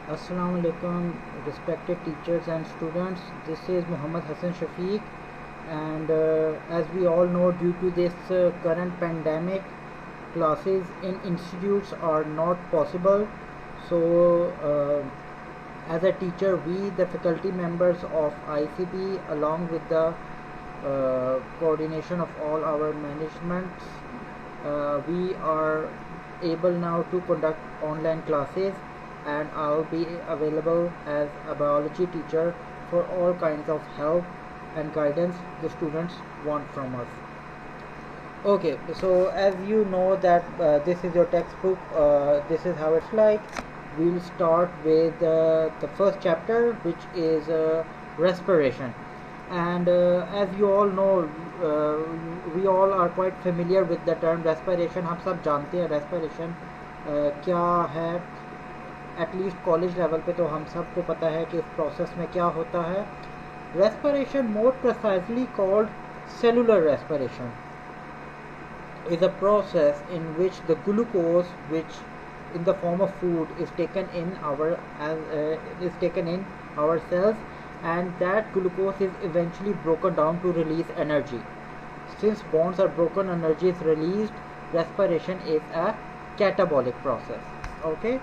Assalamu alaikum, respected teachers and students. This is Muhammad Hassan Shafiq, and as we all know, due to this current pandemic, classes in institutes are not possible. So, as a teacher, we, the faculty members of ICB, along with the coordination of all our managements, we are able now to conduct online classes, and I'll be available as a biology teacher for all kinds of help and guidance the students want from us. Okay, so as you know that this is your textbook, this is how it's like. We'll start with the first chapter, which is respiration. And as you all know, we all are quite familiar with the term respiration. हम सब जानते हैं respiration क्या है. At least college level पे तो हम सबको पता है कि इस प्रोसेस में क्या होता है. Respiration, more precisely called cellular respiration, is a process in which the glucose, which in the form of food, is taken in our cells, and that glucose is eventually broken down to release energy. Since bonds are broken, energy is released. Respiration is a catabolic process. Okay,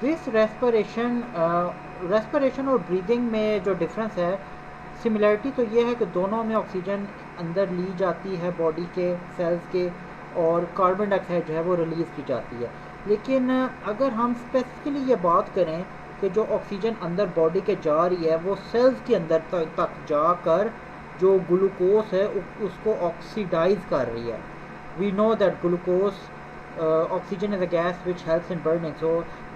this respiration और breathing में जो difference है, similarity तो ये है कि दोनों में ऑक्सीजन अंदर ली जाती है बॉडी के सेल्स के, और कार्बन डाइऑक्साइड जो है वो रिलीज़ की जाती है. लेकिन अगर हम स्पेसिफिकली ये बात करें कि जो ऑक्सीजन अंदर बॉडी के जा रही है वो सेल्स के अंदर तक जाकर जो ग्लूकोज है उसको ऑक्सीडाइज कर रही है. We know that glucose, oxygen is a gas which helps in burning, so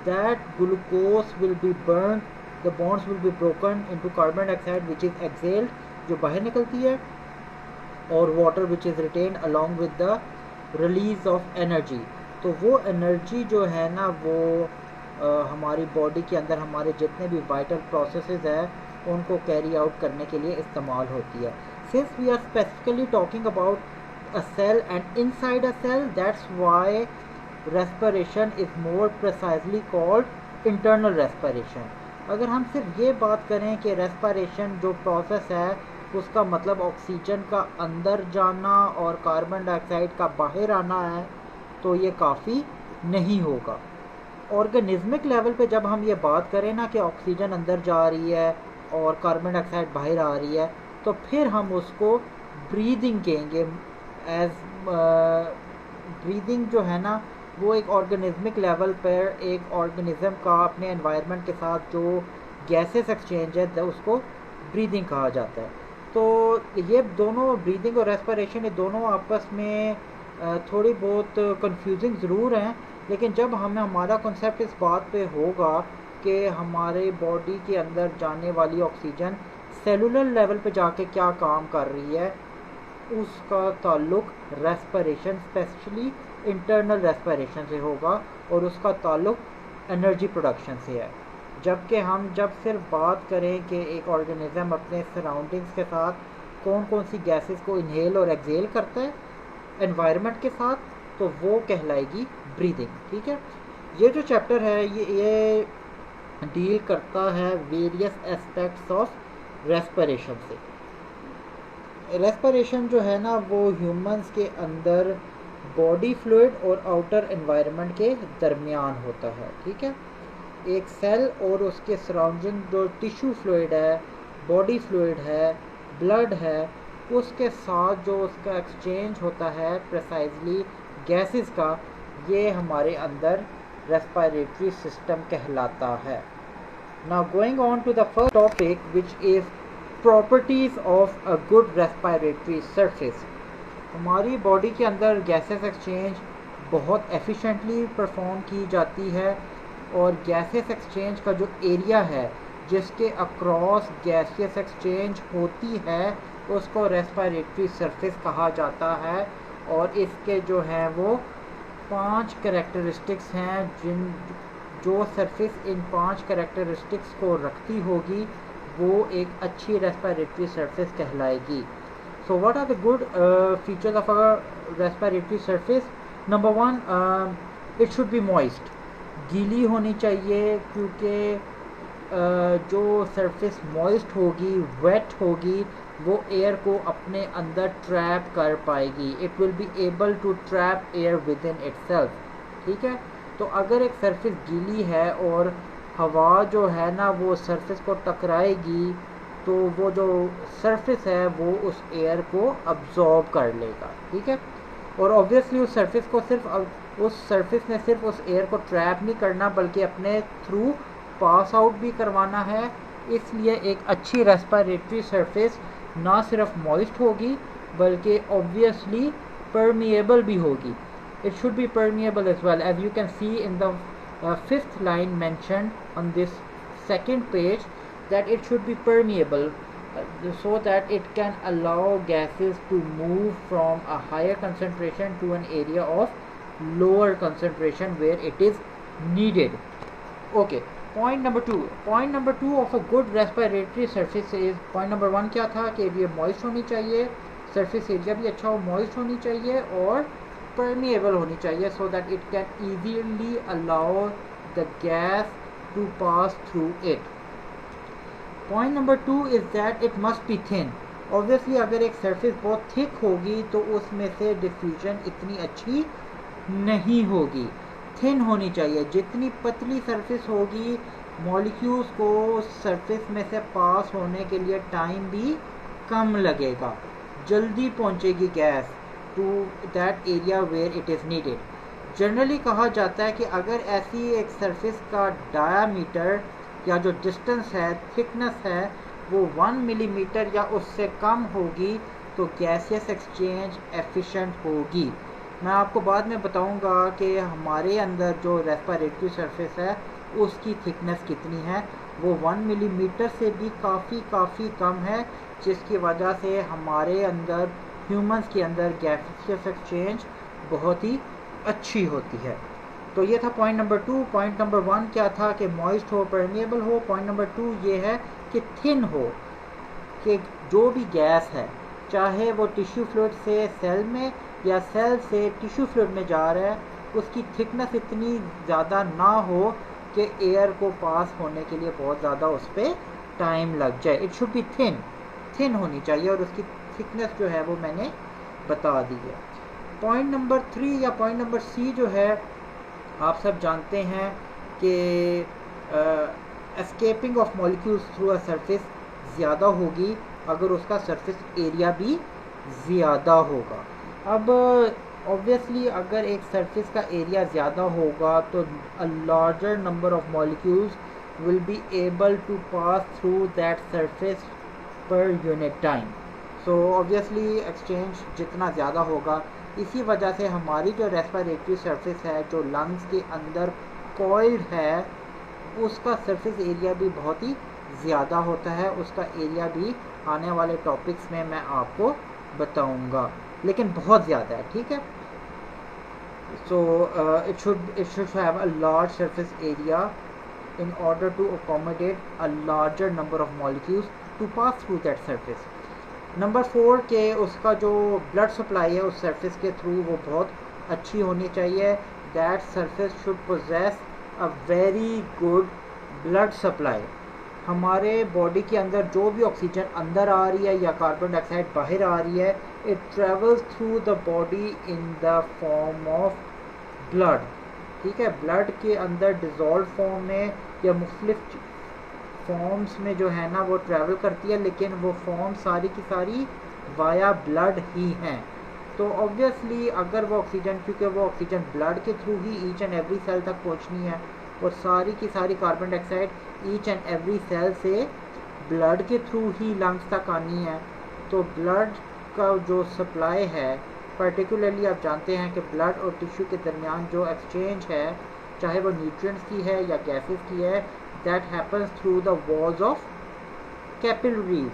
that glucose will be burned, the bonds will be broken into carbon dioxide which is exhaled, जो बाहर निकलती है, और water which is retained along with the release of energy. तो वो energy जो है ना वो हमारी बॉडी के अंदर हमारे जितने भी वाइटल प्रोसेसेस है उनको कैरी आउट करने के लिए इस्तेमाल होती है. Since we are specifically talking about a cell and inside a cell, that's why respiration is more precisely called internal respiration. अगर हम सिर्फ ये बात करें कि respiration जो प्रोसेस है उसका मतलब ऑक्सीजन का अंदर जाना और कार्बन डाइऑक्साइड का बाहर आना है, तो ये काफ़ी नहीं होगा. ऑर्गेनिज्मिक लेवल पे जब हम ये बात करें ना कि ऑक्सीजन अंदर जा रही है और कार्बन डाइऑक्साइड बाहर आ रही है, तो फिर हम उसको ब्रीदिंग कहेंगे. एज ब्रीदिंग जो है ना वो एक ऑर्गेनिज्मिक लेवल पर एक ऑर्गेनिज्म का अपने एनवायरनमेंट के साथ जो गैसेस एक्सचेंज है उसको ब्रीदिंग कहा जाता है. तो ये दोनों, ब्रीदिंग और रेस्पिरेशन, ये दोनों आपस में थोड़ी बहुत कंफ्यूजिंग ज़रूर हैं, लेकिन जब हमें हमारा कॉन्सेप्ट इस बात पे होगा कि हमारे बॉडी के अंदर जाने वाली ऑक्सीजन सेलुलर लेवल पे जाके क्या काम कर रही है, उसका ताल्लुक रेस्पिरेशन, स्पेशली इंटरनल रेस्पिरेशन से होगा, और उसका ताल्लुक एनर्जी प्रोडक्शन से है. जबकि हम जब सिर्फ बात करें कि एक ऑर्गेनिज्म अपने सराउंडिंग्स के साथ कौन कौन सी गैसेस को इनहेल और एक्सहेल करता है एनवायरनमेंट के साथ, तो वो कहलाएगी ब्रीदिंग. ठीक है, ये जो चैप्टर है ये डील करता है वेरियस एस्पेक्ट्स ऑफ रेस्पिरेशन से. रेस्पिरेशन जो है ना वो ह्यूमंस के अंदर बॉडी फ्लूइड और आउटर एनवायरनमेंट के दरमियान होता है. ठीक है, एक सेल और उसके सराउंडिंग जो टिश्यू फ्लूइड है, बॉडी फ्लूइड है, ब्लड है, उसके साथ जो उसका एक्सचेंज होता है प्रिसाइजली गैसेस का, ये हमारे अंदर रेस्पिरेटरी सिस्टम कहलाता है. Now going on to the first topic which is properties of a good respiratory surface. हमारी बॉडी के अंदर गैसेस एक्सचेंज बहुत एफिशिएंटली परफॉर्म की जाती है, और गैसेस एक्सचेंज का जो एरिया है जिसके अक्रॉस गैसियस एक्सचेंज होती है उसको रेस्पिरेटरी सरफेस कहा जाता है. और इसके जो हैं वो 5 कैरेक्टरिस्टिक्स हैं, जो सरफेस इन 5 कैरेक्टरिस्टिक्स को रखती होगी वो एक अच्छी रेस्पिरेटरी सरफेस कहलाएगी. So what are the good features of a respiratory surface? Number 1, it should be moist. गीली होनी चाहिए, क्योंकि जो सरफेस मॉइस्ट होगी, वेट होगी, वो एयर को अपने अंदर ट्रैप कर पाएगी। It will be able to trap air within itself, ठीक है। तो अगर एक सरफेस गीली है और हवा जो है ना वो सरफेस को टकराएगी, तो वो जो सरफेस है वो उस एयर को अब्जॉर्ब कर लेगा, ठीक है। और ऑब्वियसली उस सरफेस को उस सरफेस ने सिर्फ उस एयर को ट्रैप नहीं करना, बल्कि अपने थ्रू पास आउट भी करवाना है। इसलिए एक अच्छी रेस्पिरेटरी सरफेस ना सिर्फ मॉइस्ट होगी, बल्कि ऑब्वियसली परमिएबल भी होगी। It should be permeable as well, as you can see in the fifth line mentioned on this second page, that it should be permeable, so that it can allow gases to move from a higher concentration to an area of lower concentration where it is needed. Okay, point number two of a good respiratory surface is, point number one क्या था कि ये moist होनी चाहिए, surface area भी अच्छा हो, moist होनी चाहिए और permeable होनी चाहिए, so that it can easily allow the gas to pass through it. Point number 2 is that it must be thin. Obviously अगर एक surface बहुत thick होगी तो उसमें से diffusion इतनी अच्छी नहीं होगी। थिन होनी चाहिए। जितनी पतली सरफेस होगी, मॉलिक्यूल्स को सरफेस में से पास होने के लिए टाइम भी कम लगेगा, जल्दी पहुंचेगी gas to that area where it is needed. Generally कहा जाता है कि अगर ऐसी एक सरफेस का डायामीटर या जो डिस्टेंस है, थिकनेस है, वो 1 मिलीमीटर या उससे कम होगी तो गैसियस एक्सचेंज एफिशिएंट होगी। मैं आपको बाद में बताऊंगा कि हमारे अंदर जो रेस्पिरेटरी सरफेस है उसकी थिकनेस कितनी है। वो 1 मिलीमीटर से भी काफ़ी कम है, जिसकी वजह से हमारे अंदर, ह्यूमंस के अंदर गैसियस एक्सचेंज बहुत ही अच्छी होती है। तो ये था पॉइंट नंबर 2। पॉइंट नंबर 1 क्या था कि मॉइस्ट हो, परमेएबल हो। पॉइंट नंबर 2 ये है कि थिन हो, कि जो भी गैस है, चाहे वो टिश्यू फ्लूइड से सेल में या सेल से टिश्यू फ्लूइड में जा रहा है, उसकी थिकनेस इतनी ज़्यादा ना हो कि एयर को पास होने के लिए बहुत ज़्यादा उस पर टाइम लग जाए। इट शुड बी थिन होनी चाहिए, और उसकी थिकनेस जो है वो मैंने बता दी है। पॉइंट नंबर 3 या पॉइंट नंबर सी जो है, आप सब जानते हैं कि escaping of molecules through a surface ज़्यादा होगी अगर उसका सरफेस एरिया भी ज़्यादा होगा। अब ऑब्वियसली अगर एक सरफेस का एरिया ज़्यादा होगा तो a larger number of molecules will be able to pass through that surface per unit time. So obviously exchange जितना ज़्यादा होगा, इसी वजह से हमारी जो रेस्पिरेटरी सरफेस है, जो लंग्स के अंदर कॉइल्ड है, उसका सरफेस एरिया भी बहुत ही ज़्यादा होता है। उसका एरिया भी आने वाले टॉपिक्स में मैं आपको बताऊंगा, लेकिन बहुत ज़्यादा है, ठीक है। सो it should have a large surface area in order to accommodate a larger number of molecules to pass through that surface. Number 4 के उसका जो ब्लड सप्लाई है उस सरफेस के थ्रू वो बहुत अच्छी होनी चाहिए। That surface should possess a very good blood supply. हमारे बॉडी के अंदर जो भी ऑक्सीजन अंदर आ रही है या कार्बन डाइऑक्साइड बाहर आ रही है, it travels through the body in the form of blood, ठीक है। ब्लड के अंदर डिज़ोल्व फॉर्म में या मुख्तलिफ फॉर्म्स में जो है ना वो ट्रैवल करती है, लेकिन वो फॉर्म सारी की सारी वाया ब्लड ही हैं। तो ऑब्वियसली अगर वो ऑक्सीजन, क्योंकि वो ऑक्सीजन ब्लड के थ्रू ही ईच एंड एवरी सेल तक पहुंचनी है, और सारी की सारी carbon dioxide each and every cell से ब्लड के थ्रू ही लंग्स तक आनी है। तो ब्लड का जो सप्लाई है, पर्टिकुलरली आप जानते हैं कि ब्लड और टिश्यू के दरमियान जो एक्सचेंज है, चाहे वो न्यूट्रिएंट्स की है या गैसेस की है, that happens through the walls of capillaries.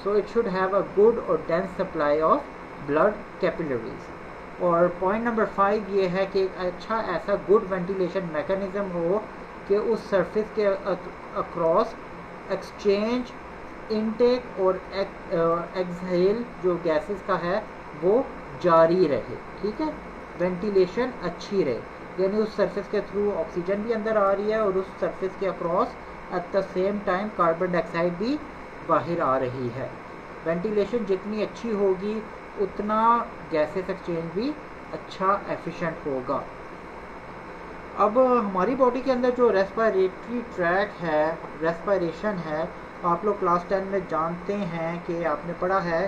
So it should have a good और dense supply of blood capillaries. और पॉइंट नंबर 5 ये है कि एक अच्छा ऐसा गुड वेंटिलेशन मैकेनिज्म हो कि उस सरफेस के अक्रॉस एक्सचेंज, इनटेक और एक्सहेल जो गैसेस का है वो जारी रहे, ठीक है। वेंटिलेशन अच्छी रहे। यानी उस सरफेस के थ्रू ऑक्सीजन भी अंदर आ रही है और उस सरफेस के across at the same time carbon dioxide भी बाहर आ रही है। वेंटिलेशन जितनी अच्छी होगी उतना गैसेस एक्सचेंज भी अच्छा एफिशिएंट होगा। अब हमारी बॉडी के अंदर जो रेस्पिरेटरी ट्रैक है, रेस्पिरेशन है, आप लोग क्लास 10 में जानते हैं कि आपने पढ़ा है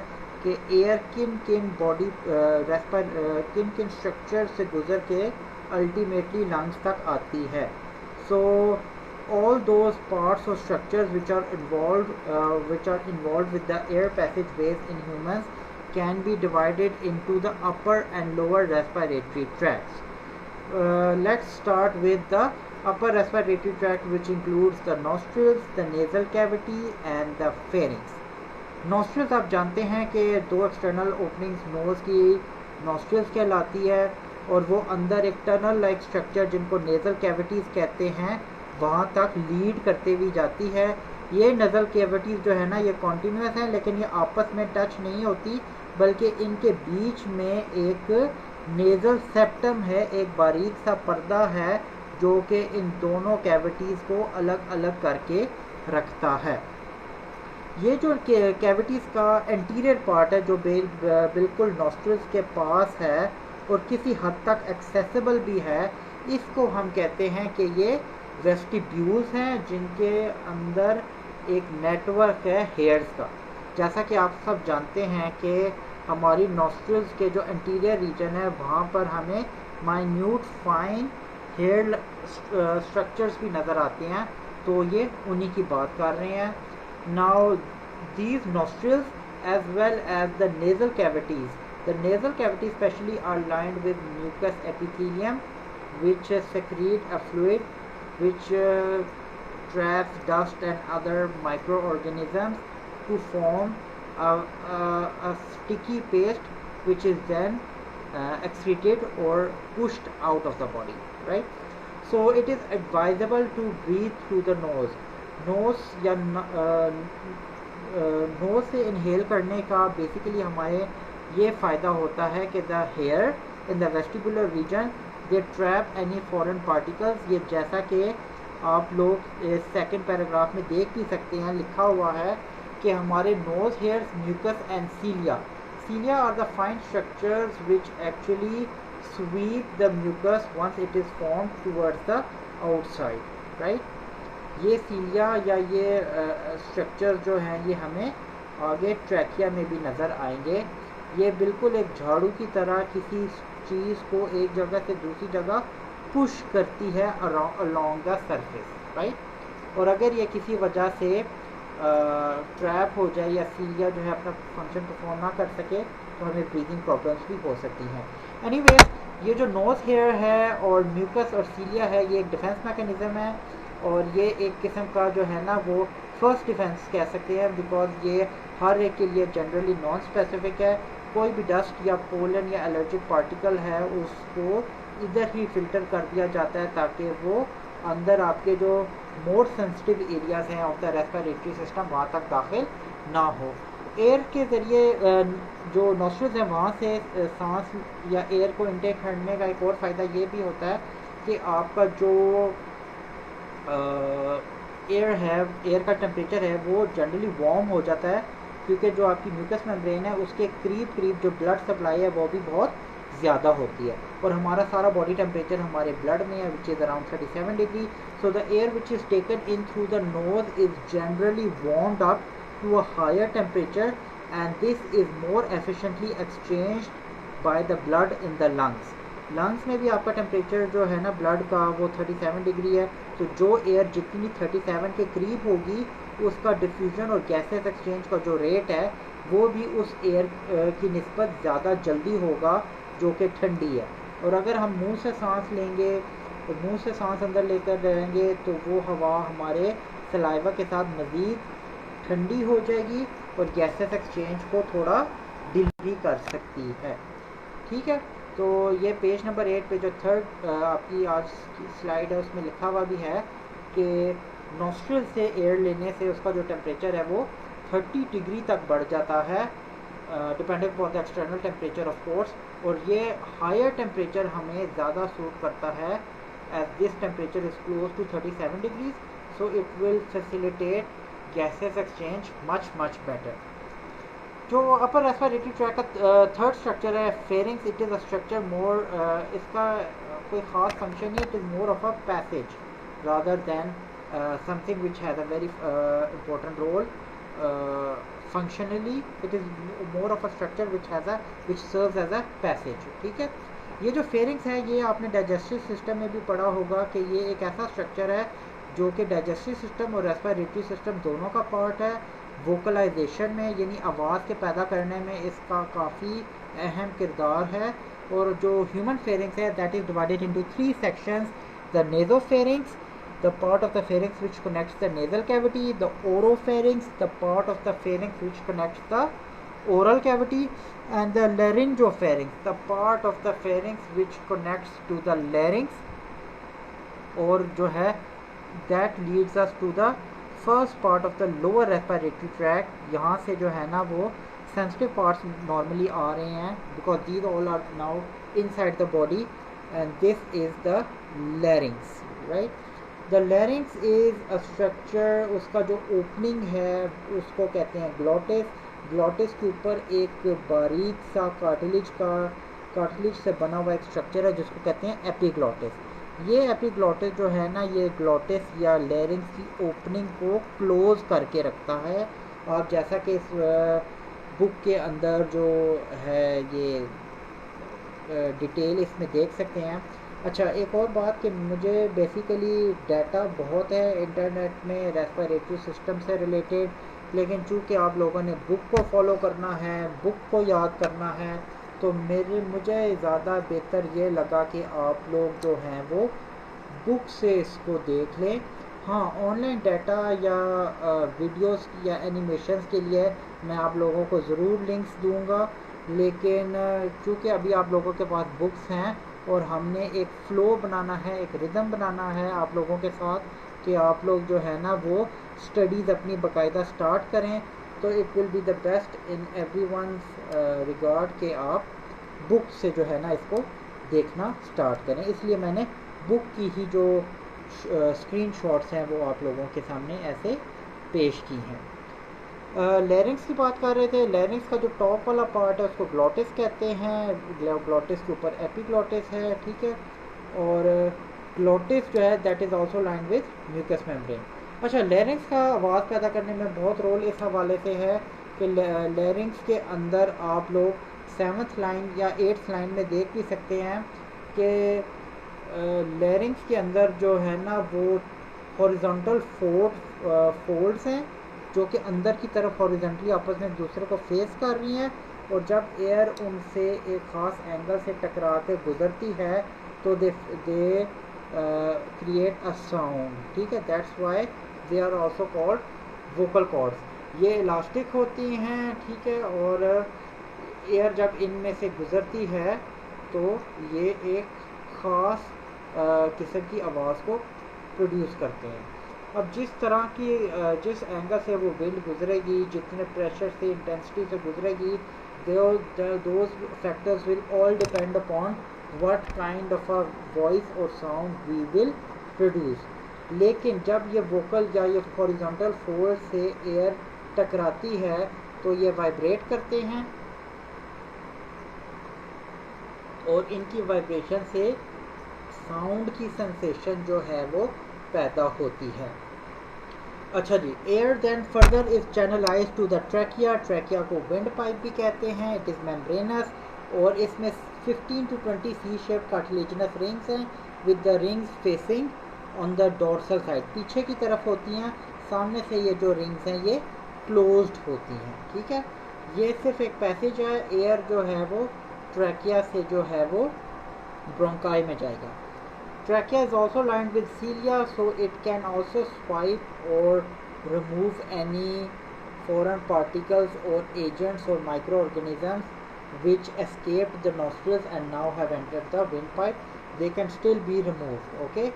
कि एयर किन किन बॉडी किन किन स्ट्रक्चर से गुजर के अल्टीमेटली लंग्स तक आती है। सो all those parts or structures which are involved with the air passageways in humans can be divided into the upper and lower respiratory tracts. Let's start with the upper respiratory tract, which includes the nostrils, the nasal cavity and the pharynx. Nostrils आप जानते हैं कि दो external openings knows की nostrils कहलाती है और वो अंदर एक टनल लाइक स्ट्रक्चर जिनको नेजल कैविटीज़ कहते हैं वहाँ तक लीड करते हुई जाती है। ये नज़ल कैविटीज़ जो है ना ये कॉन्टीन्यूस हैं, लेकिन ये आपस में टच नहीं होती, बल्कि इनके बीच में एक नेज़ल सेप्टम है, एक बारीक सा पर्दा है जो कि इन दोनों कैविटीज़ को अलग अलग करके रखता है। ये जो कैविटीज़ का एंटीरियर पार्ट है जो बिल्कुल नॉस्ट्रिल्स के पास है और किसी हद तक एक्सेसिबल भी है, इसको हम कहते हैं कि ये वेस्टिब्यूल्स हैं जिनके अंदर एक नेटवर्क है हेयर्स का। जैसा कि आप सब जानते हैं कि हमारी नॉस्ट्रिल्स के जो एंटीरियर रीजन है वहाँ पर हमें माइन्यूट फाइन हेयर स्ट्रक्चर्स भी नज़र आते हैं, तो ये उन्हीं की बात कर रहे हैं। Now these nostrils as well as the nasal cavities especially are lined with mucous epithelium which secrete a fluid which traps dust and other microorganisms to form a sticky paste which is then excreted or pushed out of the body, right? So it is advisable to breathe through the nose या nose से inhale करने का basically हमारे ये फ़ायदा होता है कि the hair in the vestibular region they trap any foreign particles. ये जैसा कि आप लोग सेकंड पैराग्राफ में देख भी सकते हैं, लिखा हुआ है कि हमारे nose hairs mucus and cilia are the fine structures which actually sweep the mucus once it is formed towards the outside, right. ये सीलिया या ये स्ट्रक्चर जो हैं ये हमें आगे ट्रैकिया में भी नज़र आएंगे। ये बिल्कुल एक झाड़ू की तरह किसी चीज़ को एक जगह से दूसरी जगह पुश करती है अलोंग द सरफेस, राइट। और अगर ये किसी वजह से ट्रैप हो जाए या सीलिया जो है अपना फंक्शन परफॉर्म ना कर सके तो हमें ब्रीदिंग प्रॉब्लम्स भी हो सकती हैं। एनीवेज, ये जो नोज़ हेयर है और म्यूकस और सीलिया है ये एक डिफेंस मैकेनिज़्म है और ये एक किस्म का जो है ना वो फर्स्ट डिफेंस कह सकते हैं, बिकॉज ये हर एक के लिए जनरली नॉन स्पेसिफिक है। कोई भी डस्ट या पोलन या एलर्जिक पार्टिकल है उसको इधर ही फिल्टर कर दिया जाता है ताकि वो अंदर आपके जो मोर सेंसिटिव एरियाज हैं ऑफ द रेस्पिरेटरी सिस्टम वहाँ तक दाखिल ना हो। एयर के ज़रिए जो नॉस्ट्रिल्स हैं वहाँ से सांस या एयर को इनटेक करने का एक और फ़ायदा ये भी होता है कि आपका जो एयर है, एयर का टेम्परेचर है वो जनरली वार्म हो जाता है, क्योंकि जो आपकी म्यूकस मेम्ब्रेन है उसके करीब जो ब्लड सप्लाई है वो भी बहुत ज़्यादा होती है और हमारा सारा बॉडी टेम्परेचर हमारे ब्लड में है which is around 37 degree. So the air which is taken in through the nose is generally warmed up to a higher temperature and this is more efficiently exchanged by the blood in the lungs में भी आपका temperature जो है ना blood का वो 37 degree है, तो जो एयर जितनी 37 के करीब होगी उसका डिफ्यूजन और गैसेस एक्सचेंज का जो रेट है वो भी उस एयर की निस्बत ज़्यादा जल्दी होगा जो कि ठंडी है। और अगर हम मुंह से सांस लेंगे तो मुंह से सांस अंदर लेकर रहेंगे तो वो हवा हमारे सलाइवा के साथ मज़ीद ठंडी हो जाएगी और गैसेस एक्सचेंज को थोड़ा डिले कर सकती है, ठीक है। तो ये पेज नंबर 8 पे जो थर्ड आपकी आज की स्लाइड है उसमें लिखा हुआ भी है कि नॉस्ट्रिल से एयर लेने से उसका जो टेम्परेचर है वो 30 डिग्री तक बढ़ जाता है, depending upon the external temperature of course. और ये हायर टेम्परेचर हमें ज़्यादा सूट करता है, as this temperature is close to 37 degrees, so it will facilitate gases exchange much better. जो अपर रेस्पिरेटरी ट्रैक का थर्ड स्ट्रक्चर है pharynx, it is a structure मोर, इसका कोई ख़ास फंक्शन नहीं, it is more of a passage rather than something which has a very important role functionally. It is more of a structure which serves as a passage. ठीक है, ये जो pharynx है ये आपने डाइजेस्टिव सिस्टम में भी पढ़ा होगा कि ये एक ऐसा स्ट्रक्चर है जो कि डाइजेस्टिव सिस्टम और रेस्पिरेटरी सिस्टम दोनों का पार्ट है। वोकलाइजेशन में यानी आवाज़ के पैदा करने में इसका काफ़ी अहम किरदार है। और जो ह्यूमन फेरिंग्स है that is divided into 3 sections, the nasopharynx, the part of the pharynx which connects the nasal cavity, the oropharynx, the part of the pharynx which connects the oral cavity, and the laryngopharynx, the part of the pharynx which connects to the larynx, और जो है that leads us to the first part of the lower respiratory tract. यहाँ से जो है ना वो sensitive parts normally आ रहे हैं because these all are now inside the body, and this is the larynx, right? The larynx is a structure, उसका जो ओपनिंग है उसको कहते हैं ग्लॉटिस। ग्लॉटिस के ऊपर एक बारीक सा कार्टिलेज से बना हुआ एक स्ट्रक्चर है जिसको कहते हैं एपिग्लॉटिस। ये एपिग्लॉटिस जो है ना ये ग्लॉटिस या लैरिंग्स की ओपनिंग को क्लोज करके रखता है। आप जैसा कि इस बुक के अंदर जो है ये डिटेल इसमें देख सकते हैं। अच्छा, एक और बात कि मुझे बेसिकली डाटा बहुत है इंटरनेट में रेस्पिरेटरी सिस्टम से रिलेटेड, लेकिन चूँकि आप लोगों ने बुक को फॉलो करना है, बुक को याद करना है, तो मुझे ज़्यादा बेहतर ये लगा कि आप लोग जो हैं वो बुक से इसको देख लें। हाँ, ऑनलाइन डाटा या वीडियोस या एनिमेशंस के लिए मैं आप लोगों को ज़रूर लिंक्स दूंगा, लेकिन चूँकि अभी आप लोगों के पास बुक्स हैं और हमने एक फ़्लो बनाना है, एक रिदम बनाना है आप लोगों के साथ कि आप लोग जो है ना वो स्टडीज़ अपनी बाकायदा स्टार्ट करें, तो it will be the best in everyone's regard कि आप बुक से जो है ना इसको देखना स्टार्ट करें। इसलिए मैंने बुक की ही जो स्क्रीन शॉट्स हैं वो आप लोगों के सामने ऐसे पेश की हैं। लैरिंग्स की बात कर रहे थे। लैरिंग्स का जो टॉप वाला पार्ट है उसको ग्लॉटिस कहते हैं। ग्लॉटिस के ऊपर एपिग्लॉटिस है, ठीक है, और ग्लॉटिस जो है that is also lined with mucus membrane. अच्छा, लैरिंग्स का आवाज़ पैदा करने में बहुत रोल इस हवाले से है कि लैरिंग्स के अंदर आप लोग 7th लाइन या 8th लाइन में देख भी सकते हैं कि लैरिंग्स के अंदर जो है ना वो हॉरिजॉन्टल फोल्ड्स हैं जो कि अंदर की तरफ हॉरिजॉन्टली आपस में एक दूसरे को फेस कर रही हैं, और जब एयर उनसे एक ख़ास एंगल से टकरा के गुजरती है तो दे क्रिएट अ साउंड, ठीक है। That's why they are also called vocal cords. ये इलास्टिक होती हैं, ठीक है, और एयर जब इनमें से गुजरती है तो ये एक ख़ास किस्म की आवाज़ को प्रोड्यूस करते हैं। अब जिस तरह की जिस एंगल से वो विंड गुजरेगी, जितने प्रेशर से इंटेंसिटी से गुजरेगी, those factors will all depend upon what kind of a voice और साउंड वी विल प्रोड्यूस। लेकिन जब ये वोकल या ये हॉरिजॉन्टल फोर्स से एयर टकराती है तो ये वाइब्रेट करते हैं और इनकी वाइब्रेशन से साउंड की सेंसेशन जो है वो पैदा होती है। अच्छा जी, air then further is channelise to the trachea. Trachea को विंड पाइप भी कहते हैं। इट इज़ मेम्ब्रेनस और इसमें 15 to 20 C shape cartilaginous rings हैं with the rings facing on the dorsal side, पीछे की तरफ होती हैं। सामने से ये जो रिंग्स हैं ये क्लोज्ड होती हैं, ठीक है। ये सिर्फ एक पैसेज है, एयर जो है वो ट्रैकिया से जो है वो ब्रोंकाई में जाएगा। Trachea is also lined with cilia, so it can also swipe or remove any foreign particles or agents or microorganisms which escaped the nostrils and now have entered the windpipe. They can still be removed. Okay.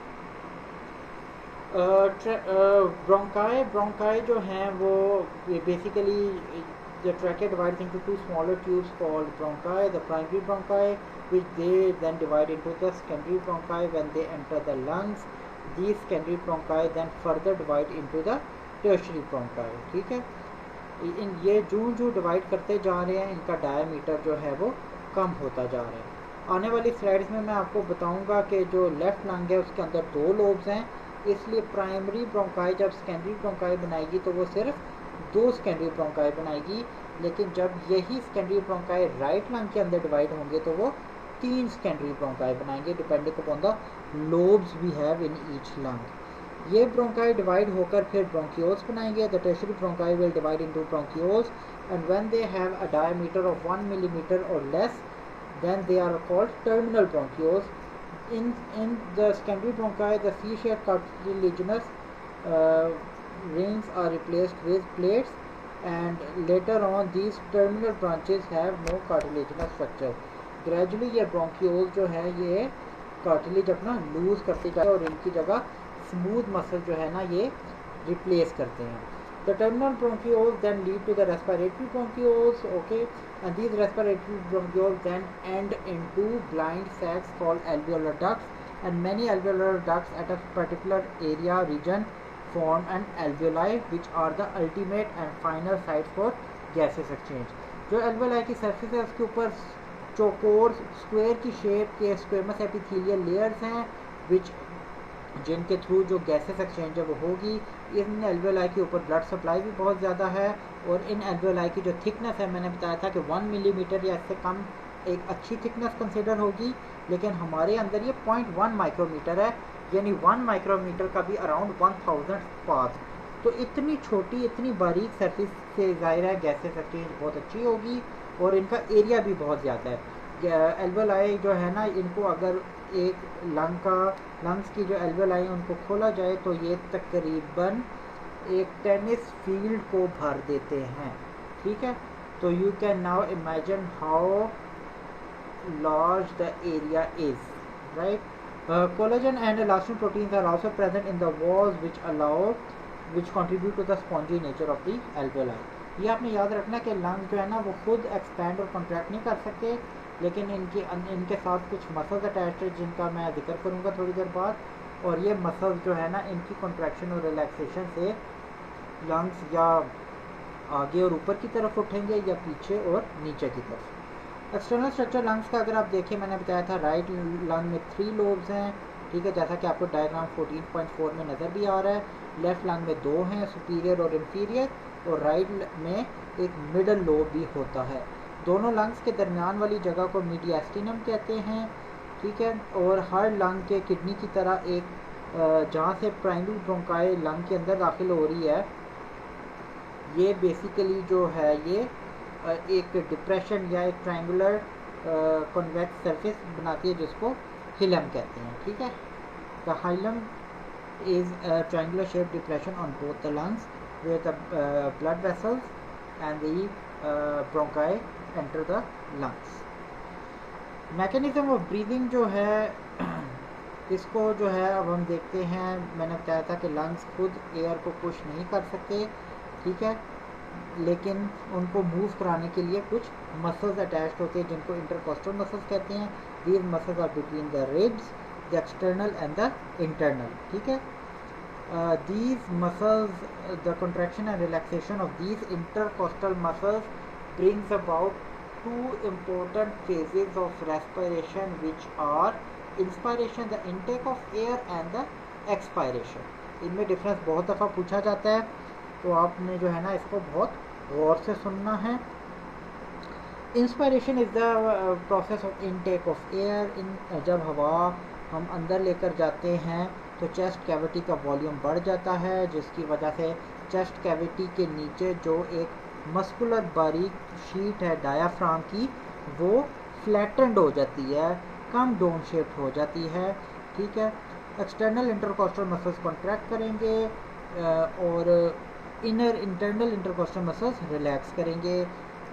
Bronchi जो हैं वो basically The trachea divides into two smaller tubes called bronchi, the primary bronchi, which they then divide into the secondary bronchi when they enter the lungs. These secondary bronchi then further divide into the tertiary bronchi. ठीक है, इन ये जो divide करते जा रहे हैं इनका diameter जो है वो कम होता जा रहा है। आने वाली स्लाइड्स में मैं आपको बताऊंगा कि जो लेफ्ट लंग है उसके अंदर दो लोब्स हैं, इसलिए प्राइमरी ब्रोंकाई जब सेकेंडरी ब्रोंकाई बनाएगी तो वो सिर्फ दो सेकेंडरी ब्रोंकाई बनाएगी, लेकिन जब यही सेकेंडरी ब्रोंकाई राइट लंग के अंदर डिवाइड होंगे तो वो तीन सेकेंडरी ब्रोंकाई बनाएंगे depending upon the lobes we have in each lung. ये ब्रोंकाई डिवाइड होकर फिर ब्रोंकियोल्स बनाएंगे। The tertiary bronchi will divide into bronchioles and when they have a diameter of 1 millimetre और less then they are called terminal bronchioles. In the secondary bronchi, the C-shaped cartilaginous rings are replaced with plates, and later on these terminal branches have no cartilaginous structure. Gradually ये bronchioles जो है ये cartilage अपना lose करते जाते हैं और इनकी जगह smooth muscle जो है ना ये replace करते हैं। The terminal bronchioles then lead to the respiratory bronchioles, okay, and these respiratory bronchioles then end into blind sacs called alveolar ducts, and many alveolar ducts at a particular area region form an alveoli, which are the ultimate and final site for gaseous exchange. जो alveoli की surface है उसके ऊपर चौकोर square की shape के squamous epithelial layers हैं which जिनके थ्रू जो गैसेस एक्सचेंज है वो होगी। इन एल्वेओलाई के ऊपर ब्लड सप्लाई भी बहुत ज़्यादा है और इन एल्वेओलाई की जो थिकनेस है मैंने बताया था कि 1 मिलीमीटर या इससे कम एक अच्छी थिकनेस कंसिडर होगी, लेकिन हमारे अंदर ये 0.1 माइक्रोमीटर है, यानी 1 माइक्रोमीटर का भी अराउंड 1000 पाथ। तो इतनी छोटी इतनी बारीक सरफेस से ज़ाहिर है गैसेस एक्सचेंज बहुत अच्छी होगी और इनका एरिया भी बहुत ज़्यादा है। एल्वेओलाई जो है ना इनको अगर एक लंग्स की जो एल्वेओलाई उनको खोला जाए तो ये तकरीबन एक टेनिस फील्ड को भर देते हैं, ठीक है। तो you can now imagine how large the area is, right. Collagen and elastin proteins are also present in the walls which contribute to the spongy nature of the alveoli. ये आपने याद रखना कि लंग जो है ना वो खुद एक्सपैंड और कॉन्ट्रैक्ट नहीं कर सकते, लेकिन इनके साथ कुछ मसल्स अटैच्ड है जिनका मैं जिक्र करूँगा थोड़ी देर बाद, और ये मसल्स जो है ना इनकी कॉन्ट्रैक्शन और रिलैक्सेशन से लंग्स या आगे और ऊपर की तरफ उठेंगे या पीछे और नीचे की तरफ। एक्सटर्नल स्ट्रक्चर लंग्स का अगर आप देखें, मैंने बताया था राइट लंग में 3 लोब्स हैं, ठीक है, जैसा कि आपको डायग्राम 14.4 में नज़र भी आ रहा है। लेफ्ट लंग में 2 हैं, सुपीरियर और इंफीरियर, और राइट में एक मिडल लोब भी होता है। दोनों लंग्स के दरमियान वाली जगह को मीडियास्टिनम कहते हैं, ठीक है। और हर लंग के किडनी की तरह एक जहाँ से प्राइमरी ब्रोंकाई लंग के अंदर दाखिल हो रही है, ये बेसिकली जो है ये एक डिप्रेशन या एक ट्रायंगुलर कॉन्वेक्स सरफेस बनाती है जिसको हिलम कहते हैं, ठीक है। The hilum is a triangular shape depression on both the lungs where the blood vessels and the bronchi enter the lungs. Mechanism of breathing जो है इसको जो है अब हम देखते हैं। मैंने बताया था कि लंग्स खुद एयर को पुश नहीं कर सकते, ठीक है, लेकिन उनको मूव कराने के लिए कुछ मसल्स अटैच्ड होते हैं जिनको इंटरकोस्टल मसल्स कहते हैं। These muscles are between the ribs, the external and the internal, ठीक है। These muscles, the contraction and relaxation of these intercostal muscles brings about 2 important phases of respiration, which are inspiration, the intake of air, and the expiration. इनमें difference बहुत दफ़ा पूछा जाता है, तो आपने जो है ना इसको बहुत गौर से सुनना है। Inspiration is the process of intake of air. जब हवा हम अंदर लेकर जाते हैं तो चेस्ट कैविटी का वॉल्यूम बढ़ जाता है, जिसकी वजह से चेस्ट कैविटी के नीचे जो एक मस्कुलर बारीक शीट है डायाफ्राम की, वो फ्लैटेंड हो जाती है, कम डोम शेप्ड हो जाती है, ठीक है। एक्सटर्नल इंटरकोस्टल मसल्स कॉन्ट्रैक्ट करेंगे और इंटरनल इंटरकोस्टल मसल्स रिलैक्स करेंगे।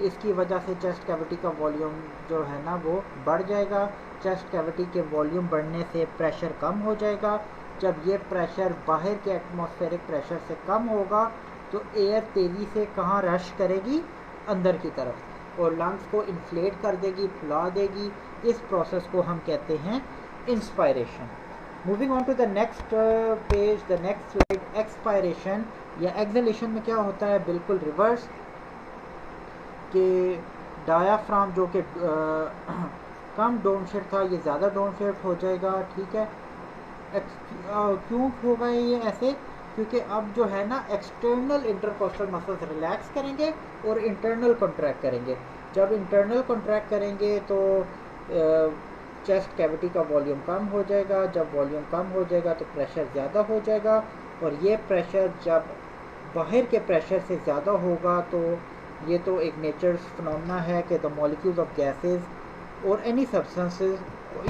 इसकी वजह से चेस्ट कैविटी का वॉल्यूम जो है ना वो बढ़ जाएगा। चेस्ट कैविटी के वॉल्यूम बढ़ने से प्रेशर कम हो जाएगा। जब ये प्रेशर बाहर के एटमॉस्फेरिक प्रेशर से कम होगा तो एयर तेज़ी से कहाँ रश करेगी, अंदर की तरफ, और लंग्स को इन्फ्लेट कर देगी, फुला देगी। इस प्रोसेस को हम कहते हैं inspiration. Moving on to the next page, the next slide. Expiration या एक्सहेलेशन में क्या होता है, बिल्कुल रिवर्स, कि डायाफ्राम जो कि कम डोम शेप था, ये ज़्यादा डोम शेप हो जाएगा, ठीक है। क्यों होगा ये ऐसे, क्योंकि अब जो है ना एक्सटर्नल इंटरकोस्टल मसल्स रिलैक्स करेंगे और इंटरनल कॉन्ट्रैक्ट करेंगे। जब इंटरनल कॉन्ट्रैक्ट करेंगे तो चेस्ट कैविटी का वॉल्यूम कम हो जाएगा। जब वॉल्यूम कम हो जाएगा तो प्रेशर ज़्यादा हो जाएगा, और ये प्रेशर जब बाहर के प्रेशर से ज़्यादा होगा तो ये तो एक नेचर्स फिनोमेना है कि the molecules of gases or any substances,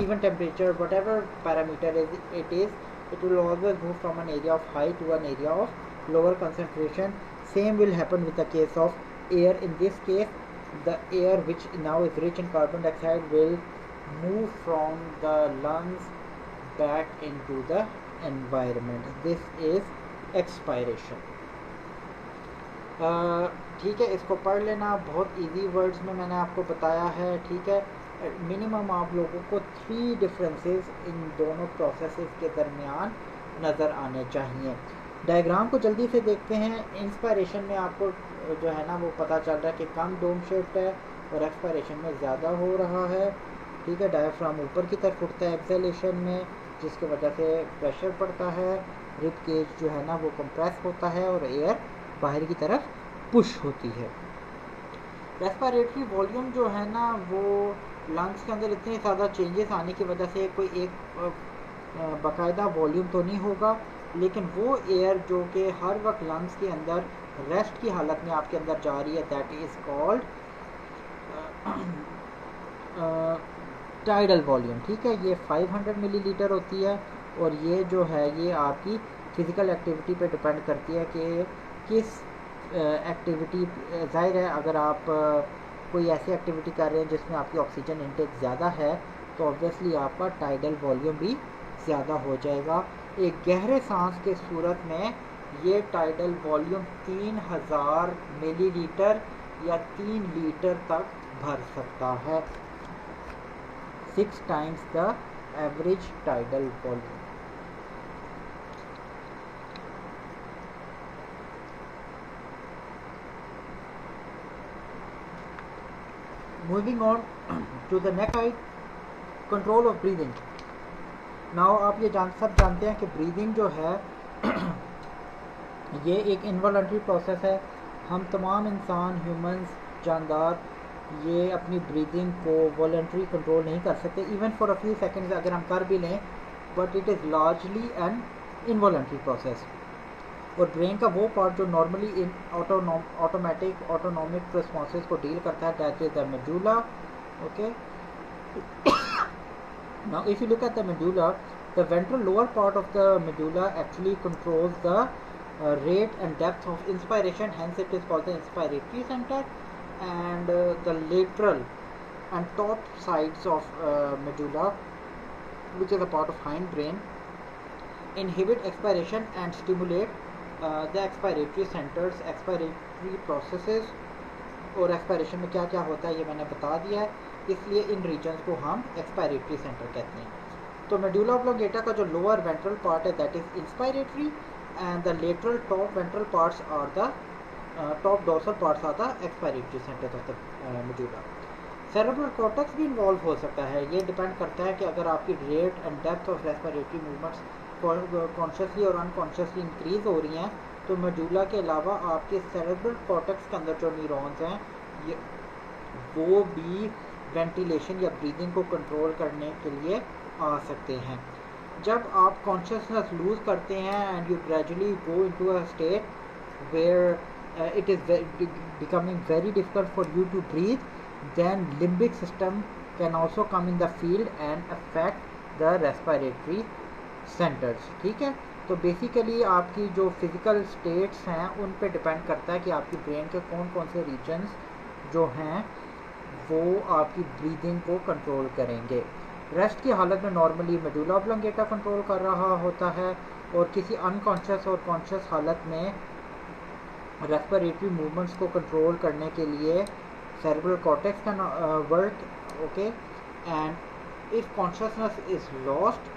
even temperature, whatever parameter it is, it will always move from an area of high to an area of lower concentration. Same will happen with the case of air. In this case, the air which now is rich in carbon dioxide will move from the lungs back into the environment. This is expiration. ठीक है, इसको पढ़ लेना, बहुत easy words में मैंने आपको बताया है, ठीक है। मिनिमम आप लोगों को 3 डिफरेंसेस इन दोनों प्रोसेसेस के दरमियान नज़र आने चाहिए। डायग्राम को जल्दी से देखते हैं। इंस्पायरेशन में आपको जो है ना वो पता चल रहा है कि कम डोम शेप्ड है, और एक्सपायरेशन में ज़्यादा हो रहा है, ठीक है। डायफ्राम ऊपर की तरफ उठता है एक्सहेलेशन में, जिसकी वजह से प्रेशर पड़ता है, रिब केज जो है ना वो कंप्रेस होता है और एयर बाहर की तरफ पुश होती है। रेस्पिरेटरी वॉल्यूम जो है ना वो लंग्स के अंदर इतने ज़्यादा चेंजेस आने की वजह से कोई एक बाकायदा वॉल्यूम तो नहीं होगा, लेकिन वो एयर जो कि हर वक्त लंग्स के अंदर रेस्ट की हालत में आपके अंदर जा रही है, that is called tidal volume, ठीक है। ये 500 मिलीलीटर होती है, और ये जो है ये आपकी फ़िज़िकल एक्टिविटी पे डिपेंड करती है कि किस एक्टिविटी। ज़ाहिर है अगर आप कोई ऐसी एक्टिविटी कर रहे हैं जिसमें आपकी ऑक्सीजन इनटेक ज़्यादा है तो ऑब्वियसली आपका टाइडल वॉल्यूम भी ज़्यादा हो जाएगा। एक गहरे सांस के सूरत में ये टाइडल वॉल्यूम 3000 मिलीलीटर या 3 लीटर तक भर सकता है, 6 times the average tidal volume. Moving on to the next slide, control of breathing. Now आप ये सब जानते हैं कि ब्रीदिंग जो है ये एक इनवॉलंटरी प्रोसेस है। हम तमाम इंसान, ह्यूमंस, जानदार ये अपनी ब्रीदिंग को वॉलंटरी कंट्रोल नहीं कर सकते, even for a few seconds अगर हम कर भी लें, but it is largely an involuntary process. और ब्रेन का वो पार्ट जो normally in automatic autonomic responses को डील करता है, that is the medulla, okay. Now if you look at the medulla, the ventral lower part of the medulla actually controls the rate and depth of inspiration, hence it is called the inspiratory center. And the lateral and top sides of medulla, which is a part of hindbrain, inhibit expiration and stimulate the expiratory centers, expiratory processes. और expiration में क्या क्या होता है ये मैंने बता दिया है, इसलिए इन रीजन्स को हम एक्सपायरेटरी सेंटर कहते हैं। तो मेडुला ऑब्लोंगेटा का जो लोअर वेंट्रल पार्ट है that is inspiratory, and the lateral top ventral parts are the top dorsal parts are the expiratory centers of the medulla. Cerebral cortex भी involve हो सकता है, ये डिपेंड करता है कि अगर आपकी rate and depth of respiratory movements consciously और अनकॉन्शियसली इंक्रीज हो रही हैं तो मेडुला के अलावा आपके सेरेब्रल कॉर्टेक्स के अंदर जो न्यूरॉन्स हैं ये वो भी वेंटिलेशन या ब्रीदिंग को कंट्रोल करने के लिए आ सकते हैं। जब आप कॉन्शियसनेस लूज करते हैं and you gradually go into a state where it is becoming very difficult for you to breathe, then limbic system can also come in the field and affect the respiratory centres, ठीक है। तो basically आपकी जो physical states हैं उन पे depend करता है कि आपकी ब्रेन के कौन कौन से रीजन्स जो हैं वो आपकी ब्रीदिंग को कंट्रोल करेंगे। रेस्ट की हालत में नॉर्मली मेडुला ऑब्लोंगेटा कंट्रोल कर रहा होता है और किसी अनकॉन्शियस और कॉन्शियस हालत में रेस्पिरेटरी मूवमेंट्स को कंट्रोल करने के लिए cerebral cortex can work, okay, and if consciousness is lost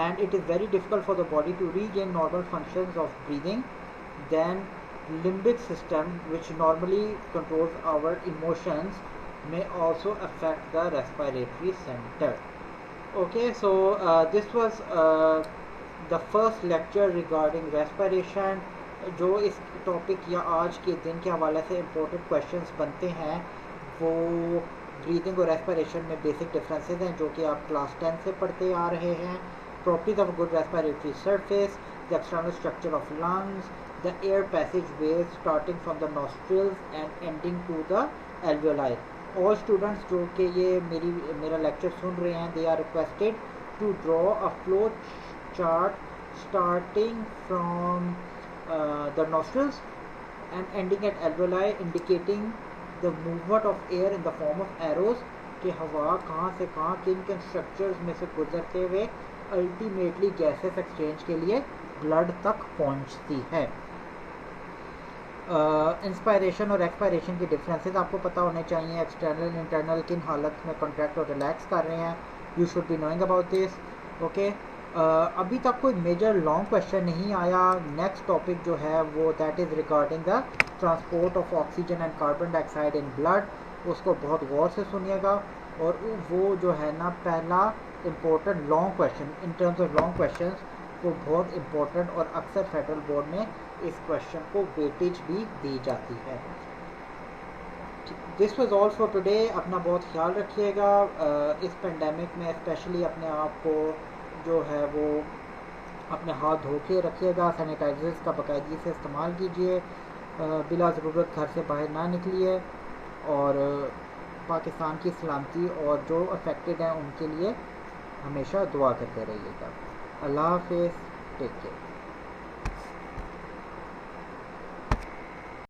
and it is very difficult for the body to regain normal functions of breathing, then limbic system, which normally controls our emotions, may also affect the respiratory center. Okay, so this was the first lecture regarding respiration. जो इस topic या आज के दिन के हवाले से important questions बनते हैं वो ब्रीदिंग और रेस्पिरेशन में बेसिक डिफरेंसेस हैं जो कि आप क्लास 10 से पढ़ते आ रहे हैं. Properties of good respiratory surface, the external structure of lungs, the air passageways starting from the nostrils and ending to the alveoli. All students जो कि ये मेरा लेक्चर सुन रहे हैं, they are requested to draw a flow chart starting from the nostrils and ending at alveoli, indicating the movement of air in the form of arrows कि हवा कहाँ से कहाँ किन किन स्ट्रक्चर्स में से गुजरते हुए अल्टीमेटली गैसेस एक्सचेंज के लिए ब्लड तक पहुँचती है. इंस्पायरेशन और एक्सपायरेशन के डिफरेंसेस आपको पता होने चाहिए. एक्सटर्नल इंटरनल किन हालत में कॉन्ट्रैक्ट और रिलैक्स कर रहे हैं, you should be knowing about this. Okay, अभी तक कोई मेजर लॉन्ग क्वेश्चन नहीं आया. नेक्स्ट टॉपिक जो है वो that is regarding the transport of oxygen and carbon dioxide in blood. उसको बहुत गौर से सुनिएगा. और वो जो है ना पहला important long question in terms of long question वो बहुत इम्पोर्टेंट और अक्सर फेडरल बोर्ड में इस क्वेश्चन को वेटेज भी दी जाती है. This was all for today. अपना बहुत ख्याल रखिएगा. इस पेंडेमिक में स्पेशली अपने आप को जो है वो अपने हाथ धो के रखिएगा. सैनिटाइजर्स का बाकायदगी से इस्तेमाल कीजिए. बिला ज़रूरत घर से बाहर ना निकलिए. और पाकिस्तान की सलामती और जो अफेक्टेड हैं उनके लिए हमेशा दुआ करते रहिएगा. अल्लाह हाफ़िज़. Take care.